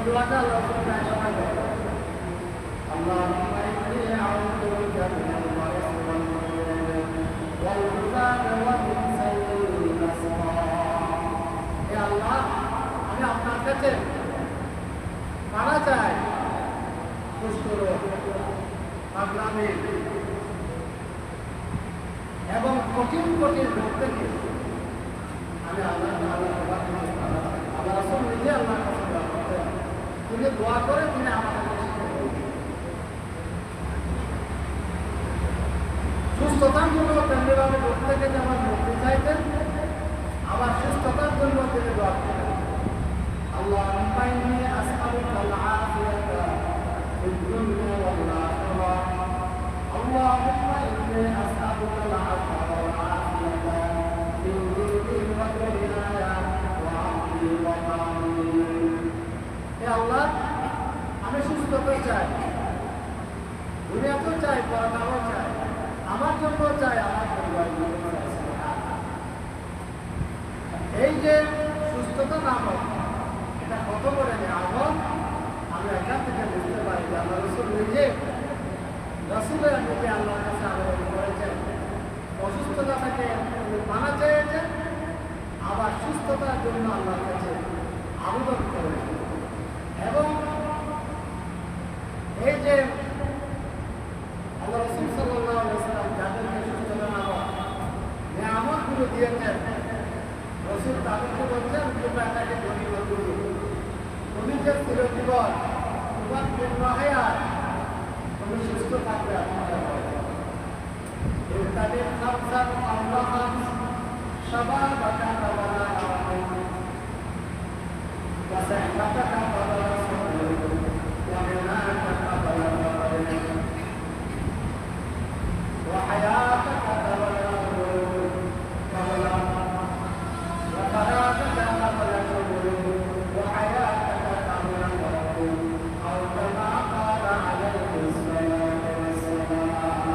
দোয়াটা আল্লাহ সবাই করে আল্লাহুম্মা ইন্নী আউযু বিকা মিনাল বারাসি ওয়াল যুযামি ওয়া মিন সাইয়্যিল আসকাম। হে আল্লাহ, আমি আপনার কাছে পানা চাই কুষ্ঠ রোগ, পাগলামি এবং কঠিন কঠিন রোগ থেকে আমি আল্লাহ রাসূল নিজে আল্লাহর কাছে দোয়া করতেন। তিনি দোয়া করে তিনি আমাদের সুস্থতার জন্য তেমনিভাবে রোগ থেকে যেমন মুক্তি চাইতেন, আবার সুস্থতার জন্য তিনি দোয়া করতেন। আল্লাহুম্মা ইন্নী আসআলুকাল আফিয়াতা ফিদ দুনিয়া ওয়াল আখিরাহ। আল্লাহুম্মা ইন্নী আসআলুকাল আফিয়াতা ওয়াল আফিয়াতা ফিদ দীনি ওয়া দুনিয়ায়া ওয়া আহলি ওয়া মালি। হে আল্লাহ, আমি সুস্থতা চাই, দুনিয়াতেও চাই, পরকালেও চাই, আমার জন্য চাই, আমার পরিবারের জন্য চাই। এই যে সুস্থতা নামক এটা কত বড় নিয়ামত আমি এখান থেকে বুঝতে পারি যে আল্লাহ রাসূল নিজে রাসূলের নবী আল্লাহর কাছে আবেদন করেছেন, অসুস্থতা থেকে মানা চেয়েছেন, আবার সুস্থতার জন্য আল্লাহর কাছে আবেদন করেছেন। এবং এই যে আল্লাহ রাসূল সাল্লাল্লাহু আলাইহি ওয়াসাল্লাম যাদেরকে সুস্থতা নামক নিয়ামতগুলো দিয়েছেন, রাসূল তাদেরকে বলছেন তোমরা এটাকে গনিমত করো। তুমি যে চিরজীবন তোমার পূর্ণ হায়াত তুমি সুস্থ থাকবে আপনার ইরতাদিন খামসান আল্লাহ খামস শাবাবাকা ওয়ালা হারাম ওয়া সাহবাতাকা ওয়ালা সুবুল ওয়া মিনাকা ওয়ালা মারাদ ওয়া হায়াতাকা ওয়ালা মাউত ওয়া وفراغك قبل الغروب وحياتك قبل الغروب أو كما قال عليه الصلاة والسلام।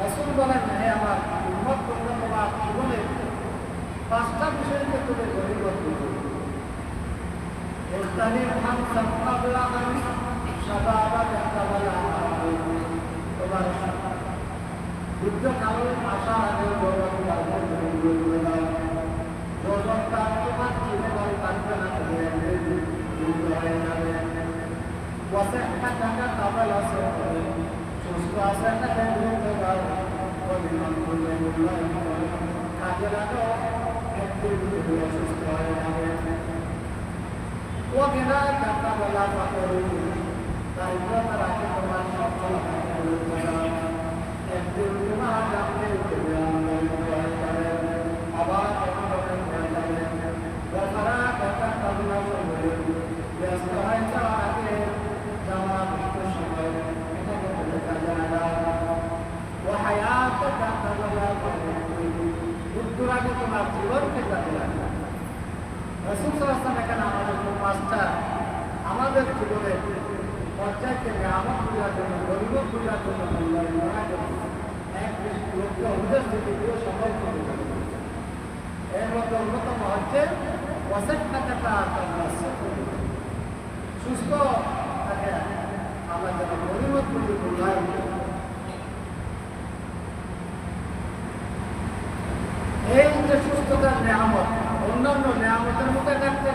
রাসূল বলেন, হে আমার উম্মত, তোমরা তোমার জীবনে পাঁচটা বিষয়কে তুমি গনিমত করো। ইরতানিম খামসান ক্বাবলা খামস শাবাবাকা ক্বাবলা হারাম। তোমার যুদ্ধকাল আসার আগে তোমার করে দাও। যৌবনকাল তোমার চিরকাল থাকবে না, যুদ্ধ হয়ে যাবে। বসে একটা টাকা কাবাল আছে, সুস্থ আছে একটা কেন্দ্র দাও, পরিমাণ করলে মূল্যায়ন করে কাজে লাগাও, একদিন অসুস্থ হয়ে যাবে। ও বিনা টাকা বলা পাথর দারিদ্রতার আগে তোমার সফল একদিন তোমার জানলে আমদানি হয়ে যাবে, আবার ব্যস্ত হয়ে যাওয়ার আগে যাওয়া মৃত্যুর সময় এটাকে বলে কাজে লাগাও। ও হায়াতাকা ক্বাবলা মৃত্যুর আগে তোমার জীবনকে কাজে লাগাও। রাসূল সাল্লাল্লাহু আলাইহি ওয়াসাল্লাম এখানে আমাদের পাঁচটা আমাদের জীবনের পর্যায়কে নিয়ামত পূজার জন্য, গরিবত পূজার জন্য, মূল্যায়ন করার জন্য এক লক্ষ্য উদ্দেশ্য থেকে সফল করতে হবে। এর মধ্যে অন্যতম হচ্ছে সুস্থ থাকে আমরা যেন গরিবত পূজি মূল্যায়ন করি। এই যে সুস্থতার নিয়ামত, অন্যান্য নিয়ামতের মধ্যে একটা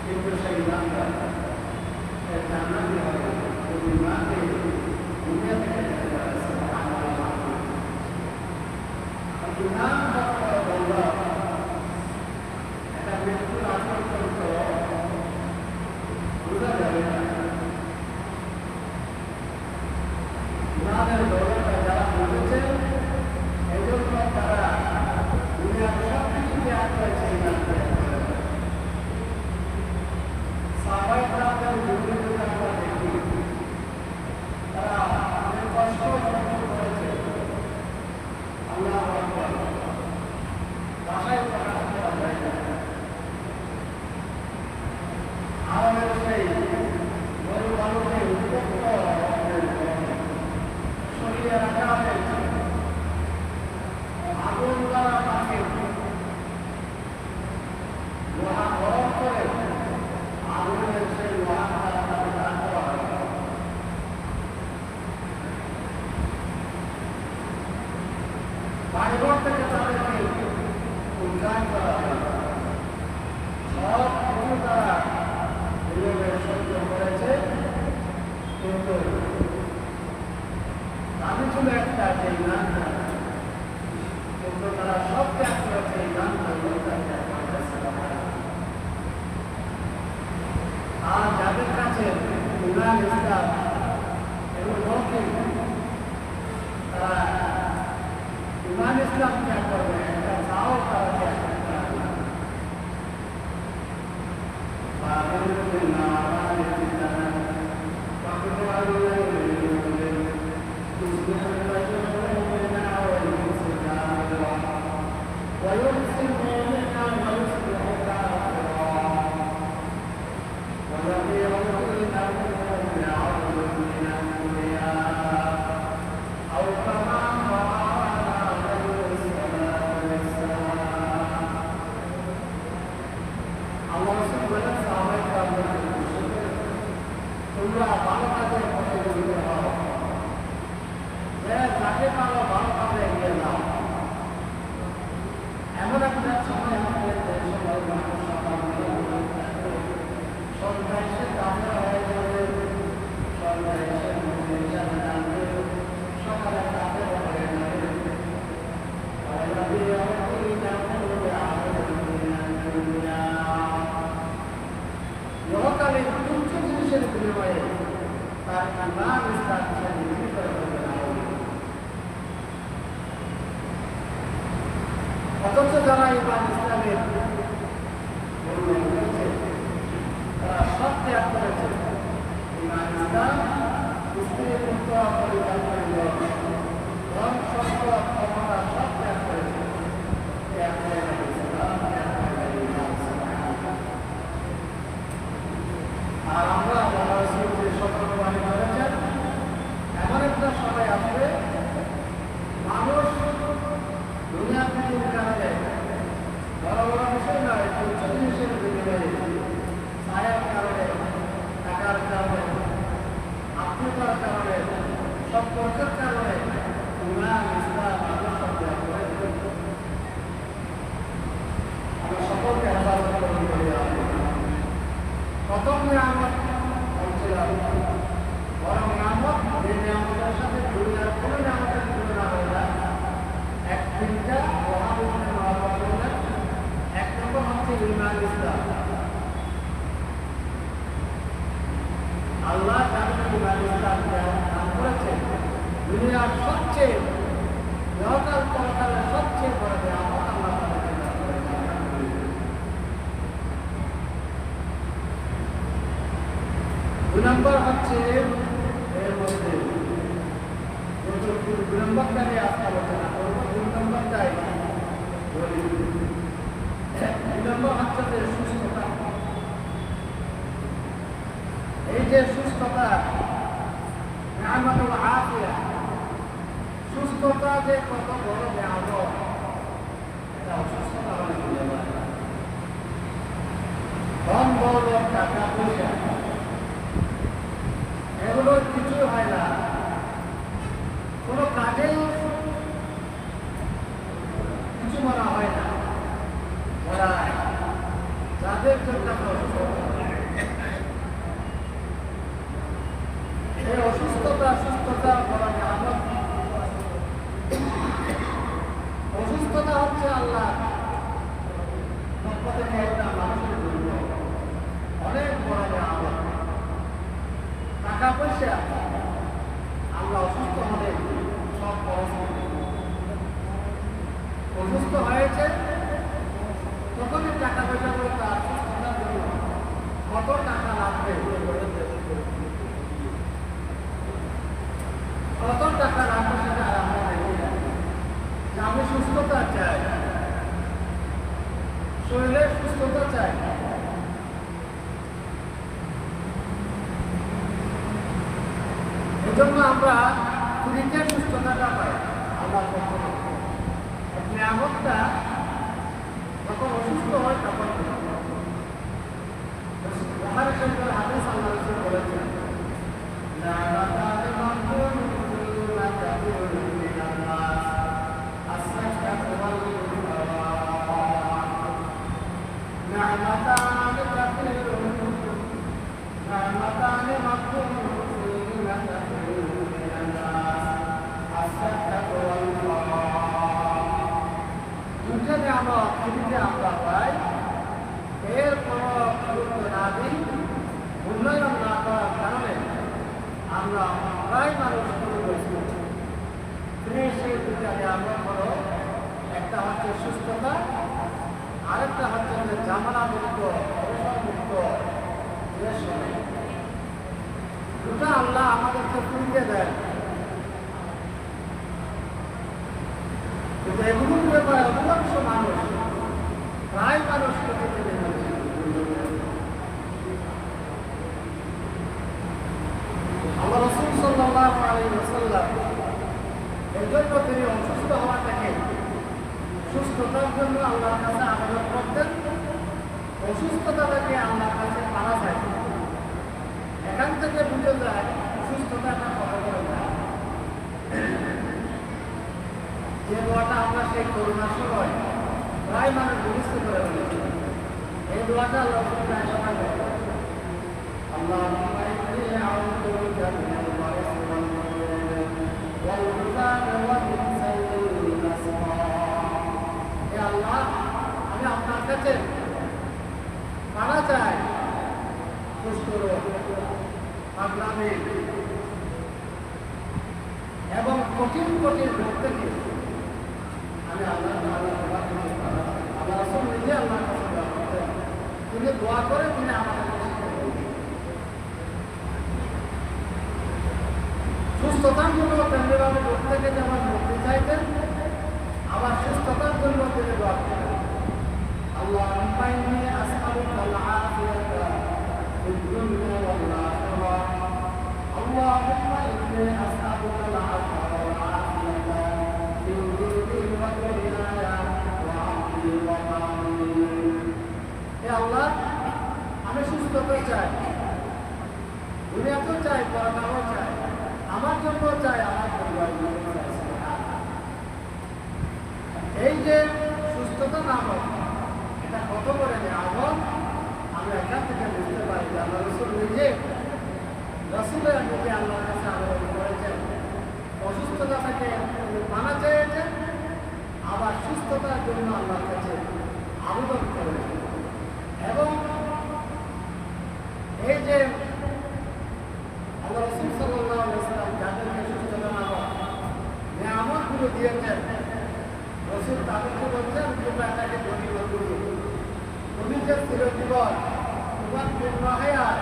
কিন্তু সেই ইমানদার জান্নাতি হবে যদি ইমানকে দুনিয়া থেকে যেতে পারে। ইমান বলল একটা মৃত্যুর আগ পর্যন্ত বোঝা যাবে না। ইমানের দৌলতে যারা বুঝেছে এই জন্য তারা দুনিয়ার সব কিছু ত্যাগ করেছে ইমান করে। সাহাবায়ে-কেরামদের জীবনে যদি আমরা দেখি তারা অনেক কষ্ট অনুভব করেছে। আল্লাহু আকবার ভাষায় প্রকাশ করা যায় না। আমাদের সেই মরুবালুকে উত্তপ্ত সরিয়ে রাখা হয়েছে আগুন দ্বারা তাকে লোহা গরম করে আগুনের সেই লোহা দ্বারা তাকে দান করা হয়। বাড়িঘর থেকে তাদেরকে উদ্ধার করা হয়। সব কিছু তারা এভাবে সহ্য করেছে, কিন্তু দাবি ছিল একটা যে ইমান, কিন্তু তারা সব ত্যাগ করেছে ইমান আর যাদের কাছে ইমান ইসলাম এগুলো মৌখিক, তারা ইমান ইসলাম ত্যাগ করবে, একটা চাও তারা ত্যাগ করবে তোমরা ভালো কাজের পথে জড়িত হও, যাকে পারো ভালো কাজে এগিয়ে যাও। এমন একটা সময় আমাদের দেশের মানুষ সন্ধ্যা এসে দামরা হয়ে যাবে, সন্ধ্যা এসে হিসাবে জানবে, সকালে কাজে হয়ে যাবে। ইহকালে তুচ্ছ জিনিসের বিনিময়ে তার ইমান ইসলাম সে বিক্রি করে ফেলবে না। অথচ যারা ইমান ইসলামের তারা সব ত্যাগ করেছে। ইমান ইসলাম স্ত্রী পুত্র পরিবার পরিবার ধন সম্পদ ক্ষমতা সব ত্যাগ করেছে। ত্যাগ করে ইসলাম, ত্যাগ করে ইমান। আর আমরা যে সতর্কবাণী করেছেন, এমন একটা সময় আসবে মানুষ দুনিয়া থেকে কারণে বড় বড় বিষয় নয়, তুচ্ছ জিনিসের বিনিময়ে ছায়ার কারণে, টাকার কারণে, আত্মীয়তার কারণে, সম্পর্কের কারণে ইমান ইসলাম আদর্শ ত্যাগ করে দেবে। আমরা সকলকে হেফাজত করি। প্রথম নিয়ামত বলছিলাম, বরং নিয়ামত যে নিয়ামতের সাথে দুনিয়ার কোনো নিয়ামতের তুলনা হয় না। এক তিনটা মহাবিদ্যালয় মহাবিদ্যালয়, এক নম্বর হচ্ছে ইমান ইসলাম। আল্লাহ যাদের ইমান ইসলাম দান করেছেন, দুনিয়ার সবচেয়ে ইহকাল পরকালের সবচেয়ে বড় নিয়ামত আল্লাহ তাদেরকে দান করেছেন। দুই নম্বর হচ্ছে এর মধ্যে দুই নম্বরটাকে আলোচনা করবো। দুই নম্বরটাই বলি, দুই নম্বর হচ্ছে যে সুস্থতা। এই যে সুস্থতা, নিয়ামতুল আফিয়া, সুস্থতা যে কত বড় নিয়ামত, এটা অসুস্থতা হলে ভুলে যায়। ধন দৌলত, টাকা পয়সা এগুলোর কিছু হয় না, কোনো কাজেই কিছু মনে হয় না। ওরা যাদের জন্য জন্য আমরা ফ্রিতে সুস্থতাটা পাই আল্লাহর পক্ষ থেকে। নিয়ামতটা যখন অসুস্থ হয় তখন বুখারী শরীফের হাদিস আল্লাহ রাসূল বলেছেন, নিয়ামতানি মাগফুরুতুন কাসীরুন মিনান নাস আস-সাহহাতু ওয়াল ফারাগ। নিয়ামতানি কাসীরুন নিয়ামতানি মাগফুরুতুন কাসীরুন মিনান নাস আস-সাহহাতু ওয়াল ফারাগ। দুটো নিয়ামত পৃথিবীতে আমরা পাই, এর কোনো গুরুত্ব না দিই, মূল্যায়ন না করার কারণে আমরা প্রায় মানুষ শুরু করেছি। সেই দুটা নিয়ামত হলো, একটা হচ্ছে সুস্থতা, আরেকটা হচ্ছে জামানা মুক্ত, অবসর মুক্ত দুটা আল্লাহ আমাদেরকে ফিরিয়ে দেন। কিন্তু এগুলোর ব্যাপারে অধিকাংশ মানুষ, প্রায় মানুষ আল্লাহ রাসূল সাল্লাল্লাহু আলাইহি ওয়াসাল্লাম এই জন্য তিনি অসুস্থ হওয়া থেকে সুস্থতার জন্য আল্লাহর কাছে আবেদন করতেন, অসুস্থতা থেকে আল্লাহর কাছে পানা চাইতেন। এখান থেকে বুঝে যায় সুস্থতাটা কত বড় যায়। যে দোয়াটা আমরা সেই করোনার সময় প্রায় মানুষ মুখস্থ করে ফেলেছি, এই দোয়াটা আল্লাহ প্রায় সবাই বলে, আল্লাহুম্মা ইন্নী আউযু বিকা মিনাল বারাসি ওয়াল হুজানি ওয়া মিন সাইয়্যিল আসকাম। হে আল্লাহ, আমি আপনার কাছে পানা চাই সুস্থ রোগ, পাগলামি এবং কঠিন কঠিন রোগ থেকে আমি আল্লাহ রাসূল নিজে আল্লাহর কাছে দোয়া করতেন। তিনি দোয়া করে তিনি আমাদের সুস্থতার জন্য তেমনিভাবে রোগ থেকে যেমন মুক্তি চাইতেন, আবার সুস্থতার জন্য তিনি দোয়া করতেন, আল্লাহুম্মা ইন্নী আসআলুকাল আফিয়াতা ফিদ দুনিয়া ওয়াল আখিরাহ। আল্লাহুম্মা ইন্নী আসআলুকাল আফিয়াতা ওয়াল আফিয়াতা ফিদ দীনি ওয়া দুনিয়ায়া ওয়া আহলি ওয়া মালি। হে আল্লাহ, আমি সুস্থতা চাই, দুনিয়াতেও চাই, পরকালেও চাই, আমার জন্য চাই, আমার পরিবারের জন্য চাই। এই যে সুস্থতা নামক এটা কত বড় নিয়ামত আমরা এখান থেকে বুঝতে পারি যে আল্লাহ রাসূল নিজে রাসূলের মুখে আল্লাহর কাছে আবেদন করেছেন, অসুস্থতা থেকে মানা চেয়েছেন, আবার সুস্থতার জন্য আল্লাহর কাছে আবেদন করেছেন। এবং এই যে আল্লাহ রাসূল সাল্লাল্লাহু আলাইহি ওয়াসাল্লাম যাদেরকে সুস্থতা নামক নিয়ামতগুলো দিয়েছেন, রাসূল তাদেরকে বলছেন, তোমরা এটাকে গনিমত করো, তুমি যে চিরজীবন তোমার পূর্ণ হায়াত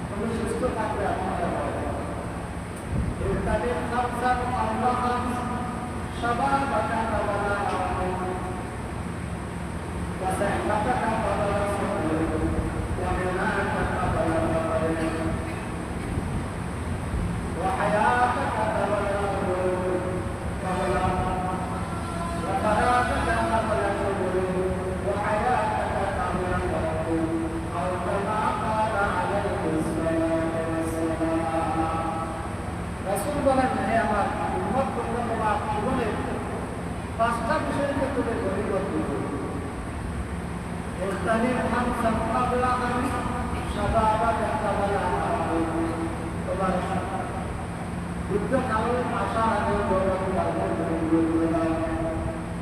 তুমি সুস্থ থাকবে। আপনারা তাদের খামসান আল্লাহ শাবাবাকা ওয়ালা আউন ওয়া সাহহাতাকা ওয়ালা সাহহাত ওয়া মিনাতাকা ওয়ালা মারাদ ওয়া হায়াতাকা ওয়ালা মাউত ওয়া فراغك قبل الغروب وحياتك قبل الغروب أو كما قال عليه الصلاة والسلام। রাসূল বলেন, হে আমার উম্মত, তোমরা তোমার জীবনে পাঁচটা বিষয়কে তুমি গনিমত করো। ইস্তানিম খামসান ক্বাবলা খামস শাবাবাকা ক্বাবলা মাউত। তোমার যুদ্ধকাল আসার আগে তোমার করে দাও,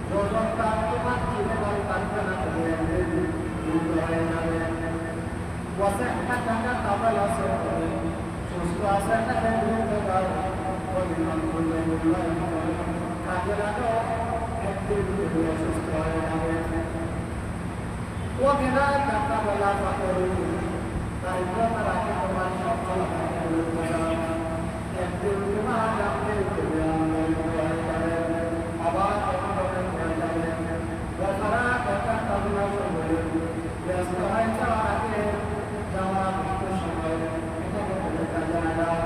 যৌবনটা তোমার জীবন কাটবে না, যুদ্ধ হয়ে যাবে। বসে একটা টাকা কাবাল আছে, সুস্থ আছে একটা যুদ্ধ দাও, পরিমাণ করলে মূল্যায়ন করে কাজে লাগো, একদিন তুমি অসুস্থ হয়ে যাবে। ও বিনা টাকা বলা পাথর দারিদ্রতা রাখে তোমার সফলতাকে একদিন তোমার আপনি তুমি আমদানি হয়ে যাবে, আবার ব্যস্ত হয়ে যাওয়ার আগে যাওয়া সময় এটাকে বলে কাজে লাগাও।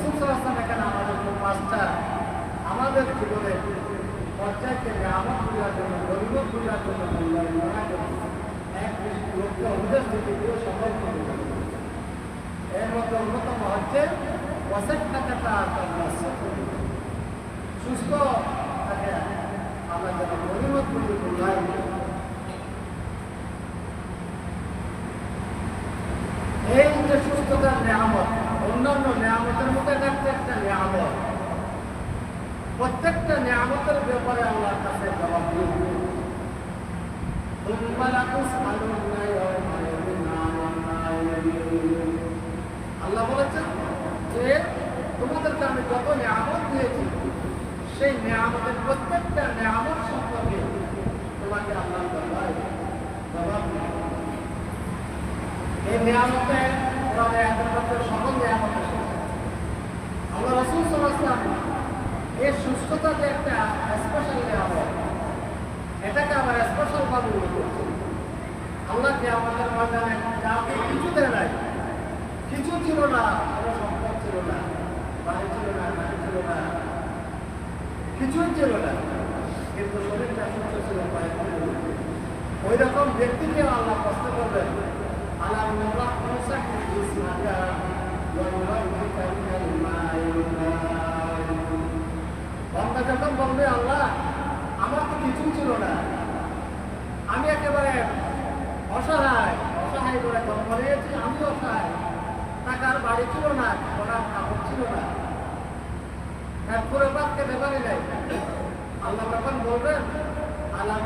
রাসূল সাল্লাল্লাহু আলাইহি ওয়াসাল্লাম এখানে আমাদের পাঁচটা আমাদের জীবনে পর্যায়কে নিয়ামত পূজার জন্য গরিবত পূজার জন্য মূল্যায়ন করার জন্য এক লোককে উপদেশ দিতে গিয়ে সফল করে এর মধ্যে অন্যতম হচ্ছে সুস্থ থাকে আমরা যেন গরিবত পূজা মূল্যায়ন করি। এই যে সুস্থতার নিয়ামত অন্যান্য নিয়ামতের মধ্যে একটা নিয়ামত, প্রত্যেকটা নিয়ামতের ব্যাপারে আল্লাহর কাছে জবাব দিই। আল্লাহ বলেছেন যে তোমাদেরকে আমি যত নিয়ামত দিয়েছি সেই নিয়ামতের প্রত্যেকটা নিয়ামত সম্পর্কে তোমাকে আল্লাহ জবাব দিই। এই নিয়ামতে সকল নিয়ামত আল্লাহ রাসূল সাল্লাল্লাহু আলাইহি ওয়াসাল্লাম এই সুস্থতা যে একটা স্পেশাল নিয়ামত, এটাকে আমরা স্পেশাল ভাবে উল্লেখ করছি। আল্লাহকে আমাদের ময়দানে যা কিছু দেয় নাই, কিছু ছিল না, কোনো সম্পদ ছিল না, বাড়ি ছিল না, গাড়ি ছিল না, কিছুই ছিল না, কিন্তু শরীরটা সুস্থ ছিল। ওই রকম ব্যক্তিকে আল্লাহ কষ্ট করবেন। যখন বলবে আল্লাহ আমার তো কিছুই ছিল না, আমি একেবারে অসহায় করে জন্ম নিয়েছি, আমি অসহায়, টাকার বাড়ি ছিল না, পড়ার কাপড় ছিল না, পুরো বাদ খেতে পারি নাই। আল্লাহ যখন বলবেন আল্লাহ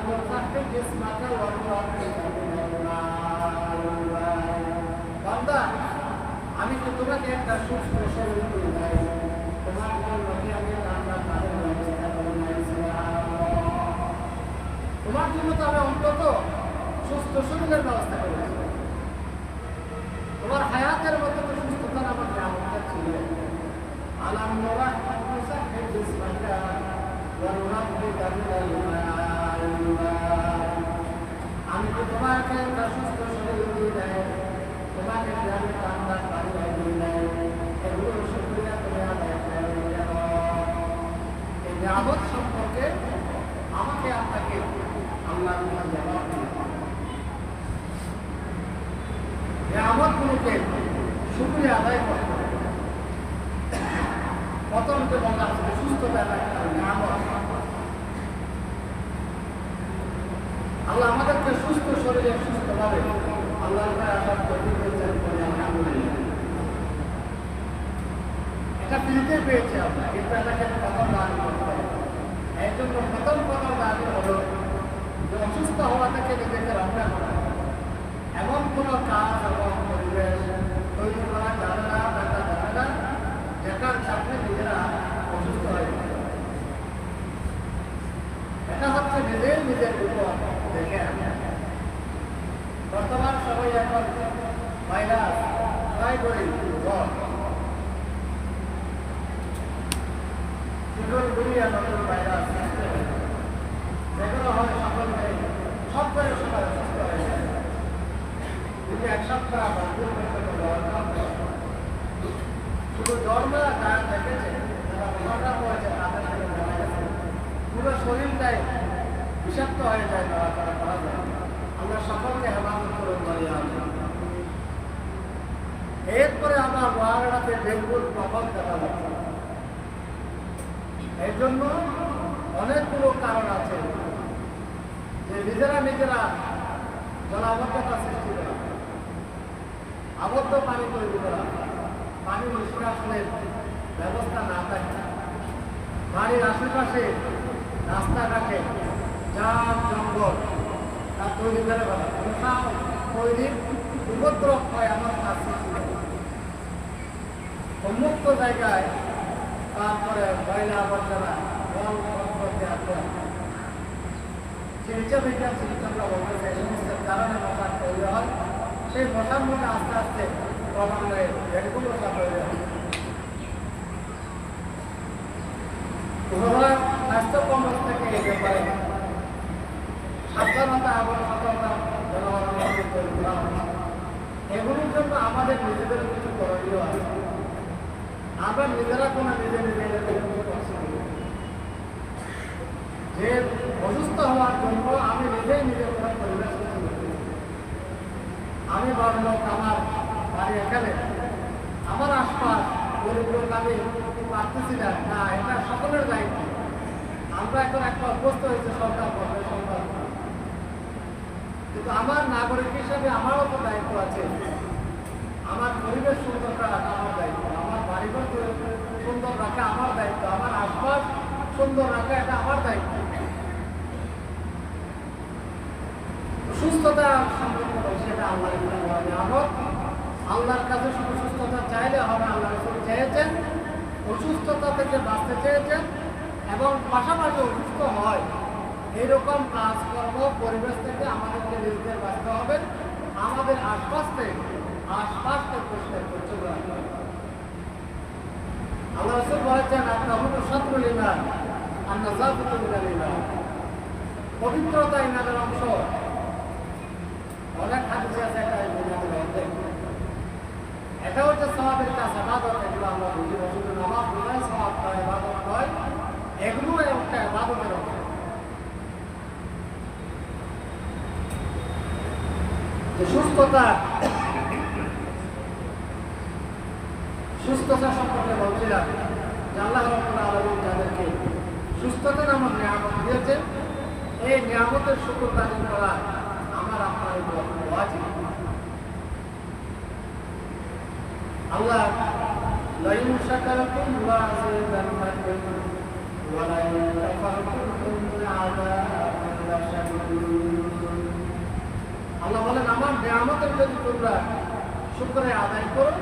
বান্দা আমি তো তোমাকে একটা সুস্থ শরীর করে দেয়, তোমার আমি তোমার জন্য তো আমি অন্তত সুস্থ শরীরের ব্যবস্থা করেছি। তোমার হায়াতের মধ্যে তো সুস্থতার আমার নিয়ামতটা ছিল। আমি তো তোমাকে একটা সুস্থ শরীর দিয়ে দেয়, তোমাকে আমি কান্নার বাড়ি দিয়ে দেয়, এগুলো সুবিধা তুমি আদায় করে দেব। এই নিয়ামত সম্পর্কে আমাকে আপনাকে আল্লাহ জবাব দিন। নিয়ামতগুলোকে শুকরিয়া আদায় করতে হবে। প্রথম যে বলা আছে সুস্থতা একটা নিয়ামত। আল্লাহ আমাদেরকে সুস্থ শরীরে সুস্থভাবে আল্লাহর আসার পরিচয় করে আলহামদুলিল্লাহ। এটা ফ্রিতে পেয়েছে আমরা, কিন্তু এটাকে প্রথম দান করতে হবে। এই জন্য প্রথম দান হলো যে অসুস্থ হওয়া থেকে নিজেকে রক্ষা করা। এমন কোনো কাজ এবং পরিবেশ তৈরি করা যাবে না, দেখা যাবে না যেটার সাথে নিজেরা অসুস্থ হয়ে যাবে। এটা হচ্ছে নিজের উপর দেখে আনা। বর্তমান সময়ে এখন ভাইরাস ট্রাই করি চিকনগুনিয়া নতুন ভাইরাস যেগুলো হয় সকলকে সব করে সবাই অসুস্থ হয়ে যায়। যদি এক সপ্তাহ বা 2 সপ্তাহ শুধু জন্মরা গায়ে দেখেছে, যারা ঘটনা পড়েছে তাদের সাথে জানা গেছে পুরো শরীরটাই বিষাক্ত হয়ে যায়, নড়াচড়া করা যায়। আমরা সকলকে হেফাজত করে দাঁড়িয়ে আসলাম। এরপরে আমার মহারাষ্ট্রে ডেঙ্গুর প্রভাব দেখা যাচ্ছে। এই জন্য অনেকগুলো কারণ আছে যে নিজেরা জলাবদ্ধতা সৃষ্টি করা, আবদ্ধ পানি তৈরি করা, পানি নিষ্কাশনের ব্যবস্থা না থাকে, বাড়ির আশেপাশে রাস্তাঘাটে জাম জঙ্গল তা তৈরি করে ফেলা, কোথাও তৈরির উপদ্রব হয় আমার কাছে উন্মুক্ত জায়গায়। তারপরে ময়লা আবর্জনা চিকিৎসকরা বলতেছে এই সমস্ত কারণে মশা তৈরি হয়। সেই মশার মধ্যে আস্তে আস্তে ক্রমান্বয়ে ডেঙ্গু মশা তৈরি হয়। স্বাস্থ্য কমপ্লেক্স থেকে এই ব্যাপারে সাবধানতা এবং সতর্কতা জনগণের তৈরি করা হচ্ছে। এগুলির জন্য আমাদের নিজেদের কিছু করণীয় আছে। আমরা নিজেরা কোনো নিজে নিজে যে অসুস্থ হওয়ার জন্য আমি নিজেই নিজের কোনো পরিবেশ আমি বড় আমার বাড়ি এখানে আমার আশপাশ গরিবগুলোকে আমি পারতেছি না এটা সকলের দায়িত্ব। আমরা এখন একটা অভ্যস্ত হয়েছে সরকার করবে সরকার, কিন্তু আমার নাগরিক হিসেবে আমারও তো দায়িত্ব আছে। আমার পরিবেশ সুন্দর রাখা আমার দায়িত্ব, আমার বাড়িঘর সুন্দর রাখা আমার দায়িত্ব, আমার আশপাশ সুন্দর রাখা এটা আমার দায়িত্ব। সুস্থতা সেটা আল্লাহ নিয়ামত। আল্লাহর কাছে শুধু সুস্থতা চাইলে হবে, আল্লাহ রাসূল চেয়েছেন, অসুস্থতা থেকে বাঁচতে চেয়েছেন এবং পাশাপাশি অসুস্থ হয় এইরকম কাজকর্ম পরিবেশ থেকে আমাদেরকে নিজেদের বাঁচতে হবে। আমাদের আশপাশকে পরিষ্কার করতে হবে। আল্লাহ রাসূল বলেছেন আপনার শত্রুল ঈমান আর নাযাফাতু মিনাল ঈমান, পবিত্রতা ঈমানের অংশ। অনেক হাদিসে আছে এটা হচ্ছে সওয়াবের কাজ, ইবাদত। এগুলো আমরা বুঝি শুধু নামাজ নয়, সওয়াব নয়, ইবাদত নয়, এগুলো একটা ইবাদতের অংশ। সুস্থতা সম্পর্কে বলছিলাম যে আল্লাহ রাব্বুল আলামিন যাদেরকে সুস্থতা নামক নিয়ামত দিয়েছেন, এই নিয়ামতের শুকরগুজারি করা আমার আপনার উপর ওয়াজিব। আল্লাহ লাইন শাকারতুম লাযিদান্নাকুম ওয়া লাইন কাফারতুম আযাবুন লাশাদীদ। আল্লাহ বলেন আমার নিয়ামতের যদি তোমরা শুকরে আদায় করো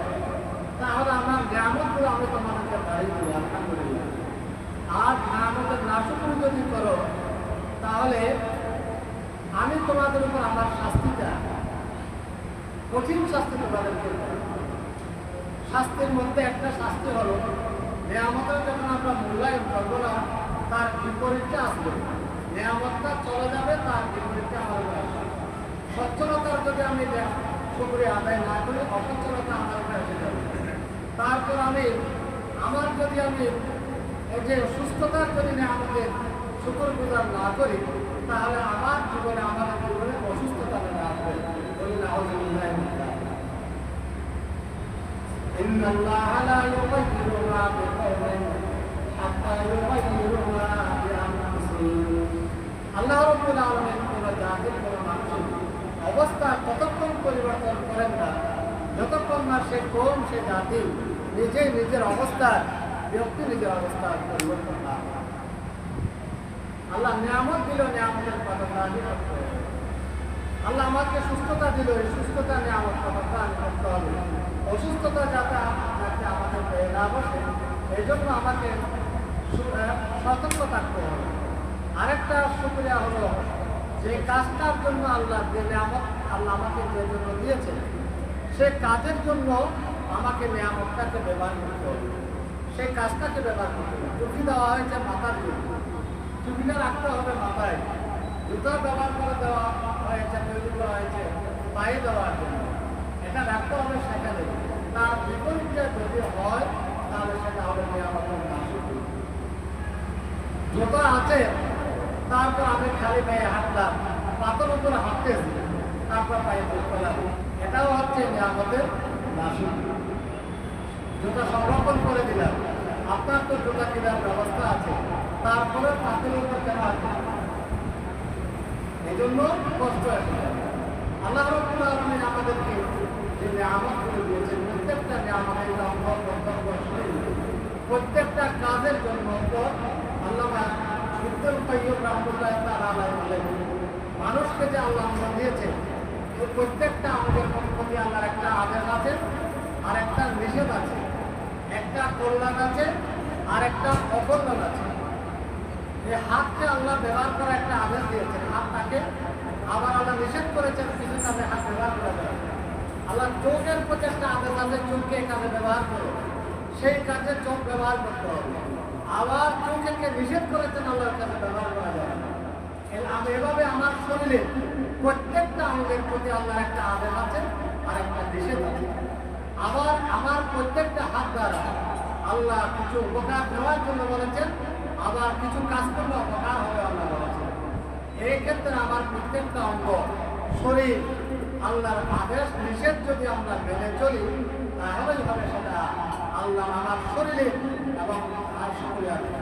তাহলে আমার নিয়ামতগুলো আমি তোমাদেরকে বাড়িয়ে দেবো, আলহামদুলিল্লাহ। আর নিয়ামতের নাশুকরি যদি করো তাহলে আমি তোমাদের উপর আমার শাস্তিটা, কঠিন শাস্তি তোমাদেরকে দেব। শাস্তির মধ্যে একটা শাস্তি হলো নিয়ামতের যখন আমরা মূল্যায়ন করবো না তার বিপরীতটা আসবে, নিয়ামতটা চলে যাবে, তার বিপরীতটা আমাদের আসবে। সচ্ছলতার যদি আমি শুকরিয়া আদায় না করি, অসচ্ছলতা আমার উপরে এসে যাবে। তারপর আমার যদি আমি এই যে সুস্থতার যদি নিয়ামতের শুকরগুজার না করি তাহলে আমার জীবনে অসুস্থতা না আসবে। إن الله لا يغير ما بقوم حتى يغيروا ما بأنفسهم। আল্লাহ রাব্বুল আলামিন কোন জাতির কোন মানুষের অবস্থা ততক্ষণ পরিবর্তন করেন না যতক্ষণ না সে কোন সে জাতি নিজের অবস্থার ব্যক্তি নিজের অবস্থার পরিবর্তন না। আল্লাহ নিয়ামত দিল, নিয়ামতের কদরদানি করতে হবে। আল্লাহ আমাকে সুস্থতা দিল, এই সুস্থতা নিয়ামত কদরদানি করতে হবে। অসুস্থতা যাতে আমাদের পেয়ে না বসে এই জন্য আমাকে সতর্ক থাকতে হবে। আরেকটা শুকরিয়া হলো যে কাজটার জন্য আল্লাহ যে নিয়ামত আল্লাহ আমাকে যে জন্য দিয়েছে সে কাজের জন্য আমাকে নিয়ামতটাকে ব্যবহার করতে হবে, সেই কাজটাকে ব্যবহার করতে হবে। টুপি দেওয়া হয়েছে মাথার জন্য, টুপিটা রাখতে হবে মাথায়। জুতো ব্যবহার করে দেওয়া হয়েছে, তৈরি করা হয়েছে পায়ে দেওয়ার জন্য, এটা রাখতে হবে সেখানে। তার বিপরীতে যদি হয় তাহলে সেটা হবে নিয়ামতের নাশুকরি। জুতো আছে তারপর আমি খালি পায়ে হাঁটলাম, পাথর উপরে হাঁটতেছি, তারপর পায়ে বুক পেলাম, এটাও হচ্ছে নিয়ামতের নাশুকরি। জুতা সংরক্ষণ করে দিলাম, আপনার তো জুতা কেনার ব্যবস্থা আছে, তারপরে পাথরের উপর কেনা আছে, এই জন্য কষ্ট আসে। আল্লাহ রাব্বুল আলামিন আমাদেরকে যে নিয়ামতগুলো দিয়েছেন প্রত্যেকটা নিয়ামতের প্রত্যেকটা কাজের জন্য আল্লামা ইবনুল কাইয়্যিম রাহমাতুল্লাহ তাআলা আলাইহি মানুষকে যে আল্লাহ দিয়েছেন প্রত্যেকটা আমাদের প্রতি আল্লাহর একটা আদেশ আছে আর একটা নিষেধ আছে, একটা কল্যাণ আছে আর একটা অকল্যাণ আছে। এই হাতকে আল্লাহ ব্যবহার করা একটা আদেশ দিয়েছেন, হাতটাকে আবার আল্লাহ নিষেধ করেছেন কিছু কাজে হাত ব্যবহার করা যায়। আল্লাহ চোখের প্রতি একটা আদেশ আছে, চোখকে কাজে ব্যবহার করো, সেই কাজে চোখ ব্যবহার করতে হবে। আবার চোখকে নিষেধ করেছেন আল্লাহর কাছে ব্যবহার করা যায়। এভাবে আমার শরীরে প্রত্যেকটা অঙ্গের প্রতি আল্লাহর একটা আদেশ আছে আর একটা নিষেধ আছে। আবার আমার প্রত্যেকটা হাত দ্বারা আল্লাহ কিছু উপকার দেওয়ার জন্য বলেছেন, আবার কিছু কাজ করলে অপকার হবে আল্লাহ বলেছেন। এই ক্ষেত্রে আমার প্রত্যেকটা অঙ্গ শরীর আল্লাহর আদেশ নিষেধ যদি আমরা মেনে চলি, তাহলেই হবে সেটা আল্লাহ আমার শরীরে এবং আর সকলে আছে।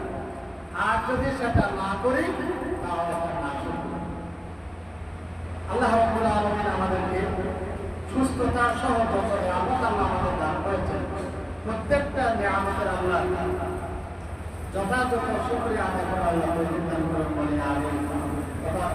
আর যদি সেটা না করি তাহলে না করি। আল্লাহ রাব্বুল আলামিন আমাদেরকে সুস্থতা সহ যত নিয়ামত আল্লাহ আমাদের দান করেছেন, প্রত্যেকটা নিয়ামতের আল্লাহ যথাযথ শুকরিয়া আদায় করা আল্লাহ দান করেন বলে আগে কথা